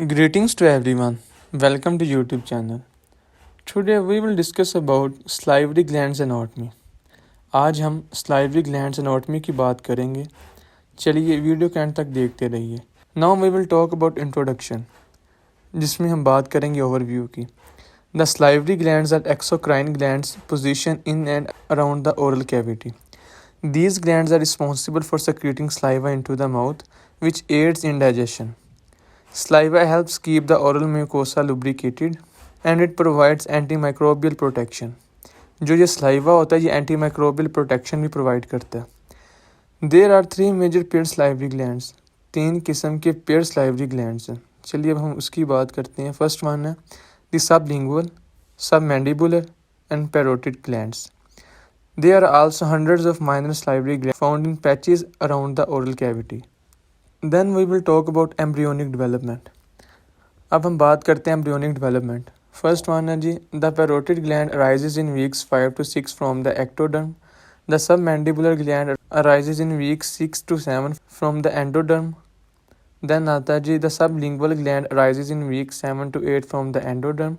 Greetings to everyone. Welcome to YouTube channel. Today we will discuss about salivary glands anatomy. आज हम salivary glands anatomy की बात करेंगे. चलिए वीडियो के अंत तक देखते रहिए. Now we will talk about introduction, जिसमें हम बात करेंगे overview की. The salivary glands are exocrine glands positioned in and around the oral cavity. These glands are responsible for secreting saliva into the mouth, which aids in digestion. Saliva helps keep the oral mucosa lubricated and it provides antimicrobial protection. जो ये saliva होता है ये antimicrobial protection भी provide करता है. There are three major paired salivary glands. 3 किस्म के paired salivary glands हैं. चलिए अब हम उसकी बात करते हैं. First one है the sublingual, submandibular and parotid glands. There are also hundreds of minor salivary glands found in patches around the oral cavity. Then we will talk about embryonic development. अब हम बात करते हैं embryonic development. First one है जी the parotid gland arises in weeks 5 to 6 from the ectoderm. The submandibular gland arises in weeks 6 to 7 from the endoderm. Then आता है जी the sublingual gland arises in weeks 7 to 8 from the endoderm.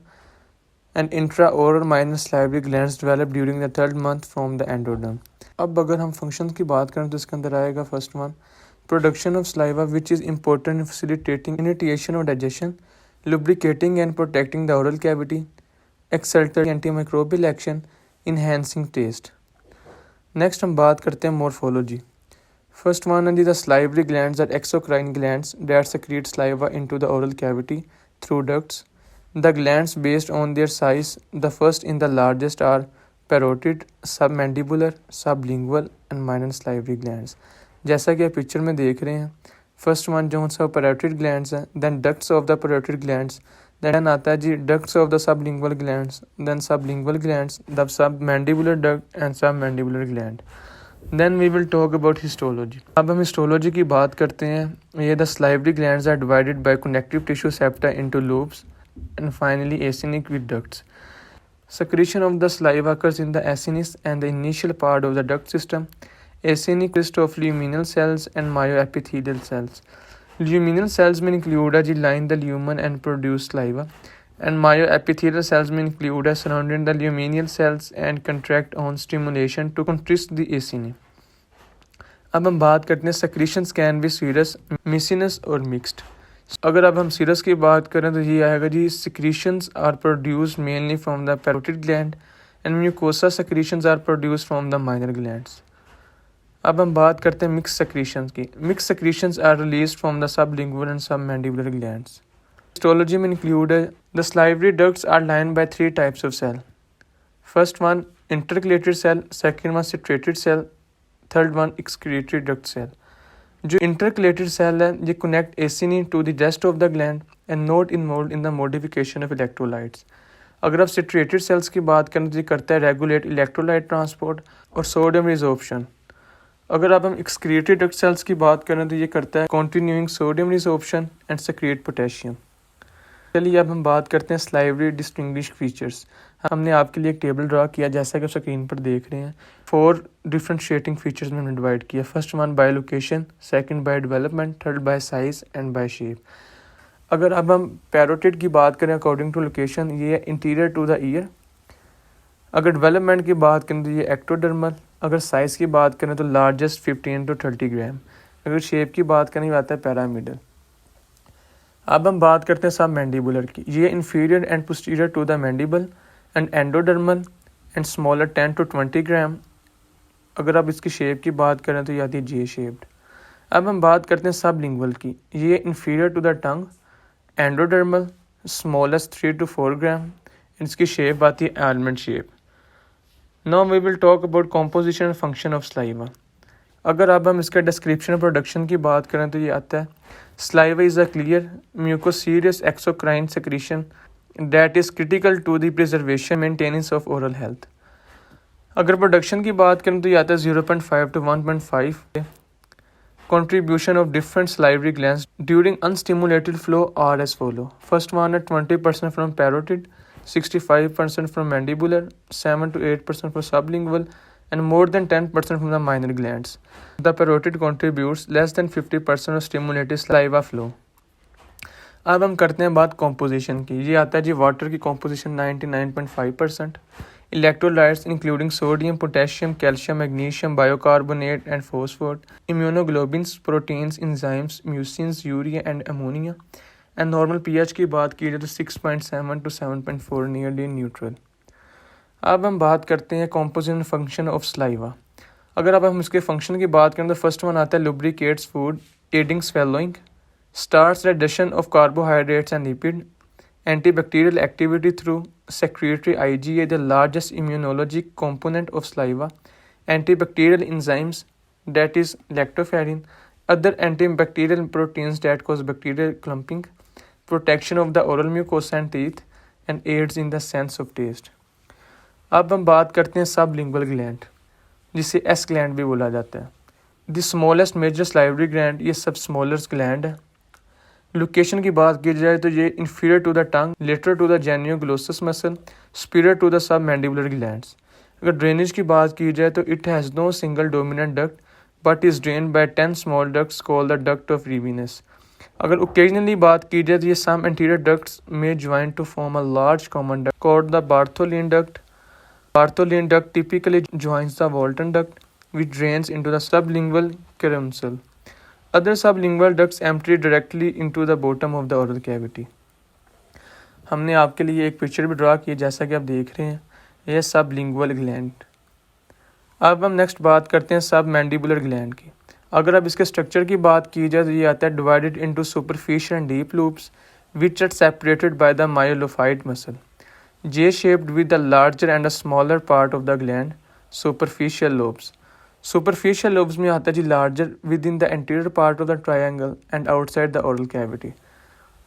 And intraoral minor salivary glands develop during the 3rd month from the endoderm. अब अगर हम functions की बात करें तो इसके अंदर आएगा first one production of saliva, which is important in facilitating initiation of digestion, lubricating and protecting the oral cavity, accelerating antimicrobial action, enhancing taste. Next हम बात करते हैं morphology. First one is the salivary glands are exocrine glands that secrete saliva into the oral cavity through ducts. The glands based on their size, the first in the largest are parotid, submandibular, sublingual and minor salivary glands. जैसा कि आप picture में देख रहे हैं first one जो सा parotid glands है then ducts of the parotid glands then आता है जी ducts of the sublingual glands then sublingual glands the submandibular duct and submandibular gland. Then we will talk about histology. अब हम histology की बात करते हैं. ये the salivary glands are divided by connective tissue septa into lobes and finally acinic with ducts. Secretion of the saliva occurs in the acinus and the initial part of the duct system. Acinic consists of luminal cells and myoepithelial cells. Luminal cells में include a line the lumen and produce saliva, and myoepithelial cells में include a surrounding the luminal cells and contract on stimulation to constrict the acini. अब हम बात करते हैं secretions can be serous, mucinous और mixed. अगर अब हम serous की बात करें तो ये आएगा जी secretions are produced mainly from the parotid gland and mucosa secretions are produced from the minor glands. अब हम बात करते हैं मिक्स सेक्रीशंस की. Mix secretions are released from the sublingual and submandibular glands. Histology में इंक्लूड है the salivary ducts are lined by 3 types of cell. First one intercalated cell, second one striated cell, third one excretory duct cell. जो intercalated cell है ये connect acini to the rest of the gland and not involve in the modification of electrolytes. अगर आप सिट्रेटेड sales की बात करें तो ये करता है रेगुलेट इलेक्ट्रोलाइट ट्रांसपोर्ट और सोडियम रिजॉर्प्शन. अगर आप हम एक्सक्रीटरी डक्ट सेल्स की बात करें तो ये करता है continuing sodium resorption and secrete potassium. चलिए अब हम बात करते हैं salivary डिस्टिंग्विश फीचर्स. हमने आपके लिए एक टेबल ड्रा किया जैसा कि आप स्क्रीन पर देख रहे हैं. 4 डिफरेंशिएटिंग फीचर्स में हमने डिवाइड किया. First one by location, second by development, third by size and by shape. अगर अब हम पैरोटिड की बात करें अकॉर्डिंग टू लोकेशन ये इंटीरियर टू द ईयर. अगर डेवलपमेंट की बात करें तो ये एक्टोडर्मल. अगर साइज़ की बात करें तो लार्जेस्ट 15 to 30 ग्राम. अगर शेप की बात करें आता है पैरामिडल. अब हम बात करते हैं सब मैंडिबुलर की. ये inferior and posterior to the mandible and endodermal and smaller 10 to 20 gram. अगर आप इसकी शेप की बात करें तो ये आती है जे शेप्ड. अब हम बात करते हैं सब लिंगुअल की. ये inferior to the tongue, endodermal, smallest 3 to 4 gram. इसकी शेप आती है almond shape. Now we will talk about composition and function of saliva. अगर अब हम इसका डिस्क्रिप्शन और प्रोडक्शन की बात करें तो ये आता है saliva is a clear mucoserous exocrine secretion that is critical to the preservation maintenance of oral health. अगर प्रोडक्शन की बात करें तो ये आता है 0.5 to 1.5. Contribution of different salivary glands during unstimulated flow are as follow. First one at 20% from parotid, 65% from mandibular, 7 to 8% from sublingual, and more than 10% from the minor glands. The parotid contributes less than 50% of stimulated saliva flow. अब हम करते हैं बात composition की। ये आता है जी water की composition 99.5%। Electrolytes including sodium, potassium, calcium, magnesium, bicarbonate and phosphor, immunoglobins, proteins, enzymes, mucins, urea and ammonia. And normal pH की बात की जाए तो 6.7 to 7.4 नियरली न्यूट्रल। अब हम बात करते हैं कॉम्पोजिशन फंक्शन ऑफ स्लाइवा। अगर अब हम इसके फंक्शन की बात करें तो फर्स्ट वन आता है lubricates food, adding swallowing, starts reduction of carbohydrates and lipid, antibacterial activity through secretory IgA, the largest immunologic component of saliva, antibacterial enzymes, that is lactoferrin, other antibacterial proteins that cause bacterial clumping, protection of the oral mucosa and teeth, and aids in the sense of taste. अब हम बात करते हैं sublingual gland, जिसे S gland भी बोला जाता है। The smallest major salivary gland, ये सब स्मॉलेस्ट ग्लैंड है। लोकेशन की बात की जाए तो ये inferior to the tongue, lateral to the genioglossus muscle, superior to the submandibular glands. अगर ड्रेनेज की बात की जाए तो it has no single dominant duct but is drain by 10 small ducts called the duct of Rivinus. अगर occasionally बात की जाए तो ये सम एंटीरियर डक्ट्स में join to form a large common duct called the Bartholin duct. Bartholin duct typically joins the Walton duct, which drains into the sublingual caruncle. Other sublingual ducts empty directly into the bottom of the oral cavity. हमने आपके लिए एक picture भी draw की जैसा कि आप देख रहे हैं, यह सबलिंगुअल ग्लैंड। अब हम नेक्स्ट बात करते हैं सब मैंडिबुलर ग्लैंड की। अगर अब इसके स्ट्रक्चर की बात की जाए तो ये आता है divided into superficial and deep loops which are separated by the myelophyte muscle. J-shaped with the larger and a smaller part of the gland, superficial lobes. Superficial lobes में आता है जी larger within the anterior part of the triangle and outside the oral cavity.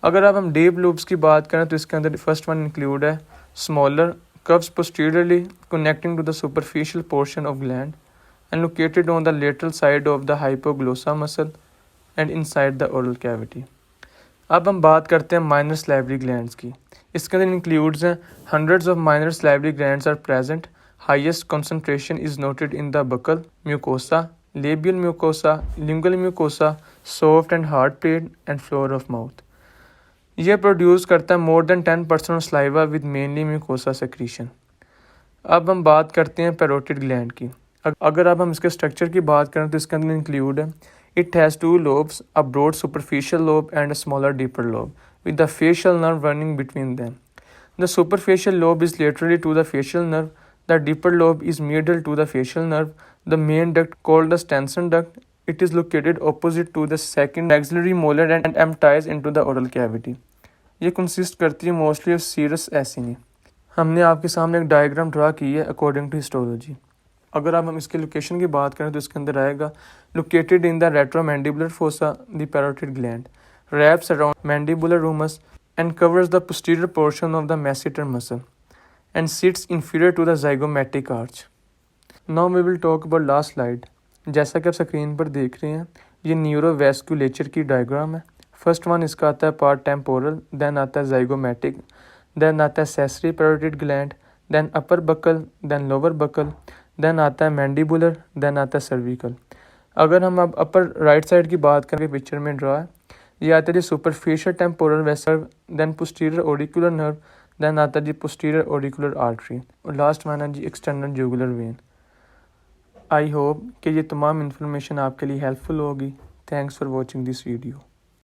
अगर अब हम deep lobes की बात करें तो इसके अंदर first one include है smaller, curves posteriorly connecting to the superficial portion of gland and located on the lateral side of the hypoglossa muscle and inside the oral cavity. अब हम बात करते हैं माइनर सलाइवरी ग्लैंड्स की। इसके अंदर includes हैं hundreds of minor salivary glands are present. Highest concentration is noted in the buccal mucosa, labial mucosa, lingual mucosa, soft and hard palate and floor of mouth. यह produce करता है more than 10% of saliva with mainly mucosa secretion. अब हम बात करते हैं parotid gland की। अगर अब हम इसके स्ट्रक्चर की बात करें तो इसके अंदर इंक्लूड है it has two lobes, a broad superficial lobe and a smaller deeper lobe, with the facial nerve running between them. The superficial lobe is laterally to the facial nerve. The deeper lobe is medial to the facial nerve. The main duct, called the Stenson duct, it is located opposite to the second maxillary molar and empties into the oral cavity. ये consist करती है mostly of serous acini. हमने आपके सामने एक diagram draw की है according to histology. अगर अब हम इसके लोकेशन की बात करें तो इसके अंदर आएगा located in the retromandibular fossa the parotid gland wraps around mandibular rumus and covers the posterior portion of the masseter muscle and sits inferior to the zygomatic arch. Now we will talk about last slide. जैसा कि आप screen पर देख रहे हैं ये न्यूरोवैस्कुलेचर की diagram है। फर्स्ट वन इसका आता है पार्ट टेम्पोरल, देन आता है zygomatic, देन आता है accessory parotid gland, then upper buccal, then lower buccal, then आता है मैंडिबुलर, देन आता है सर्विकल। अगर हम अब अपर राइट साइड की बात करें पिक्चर में ड्रा है, ये आता है जी superficial temporal vessel, then posterior auricular nerve, then आता है जी पोस्टीरियर ऑरिकुलर आर्टरी और लास्ट वन है जी external jugular vein. I hope कि ये तमाम इन्फॉर्मेशन आपके लिए हेल्पफुल होगी। Thanks for watching this video.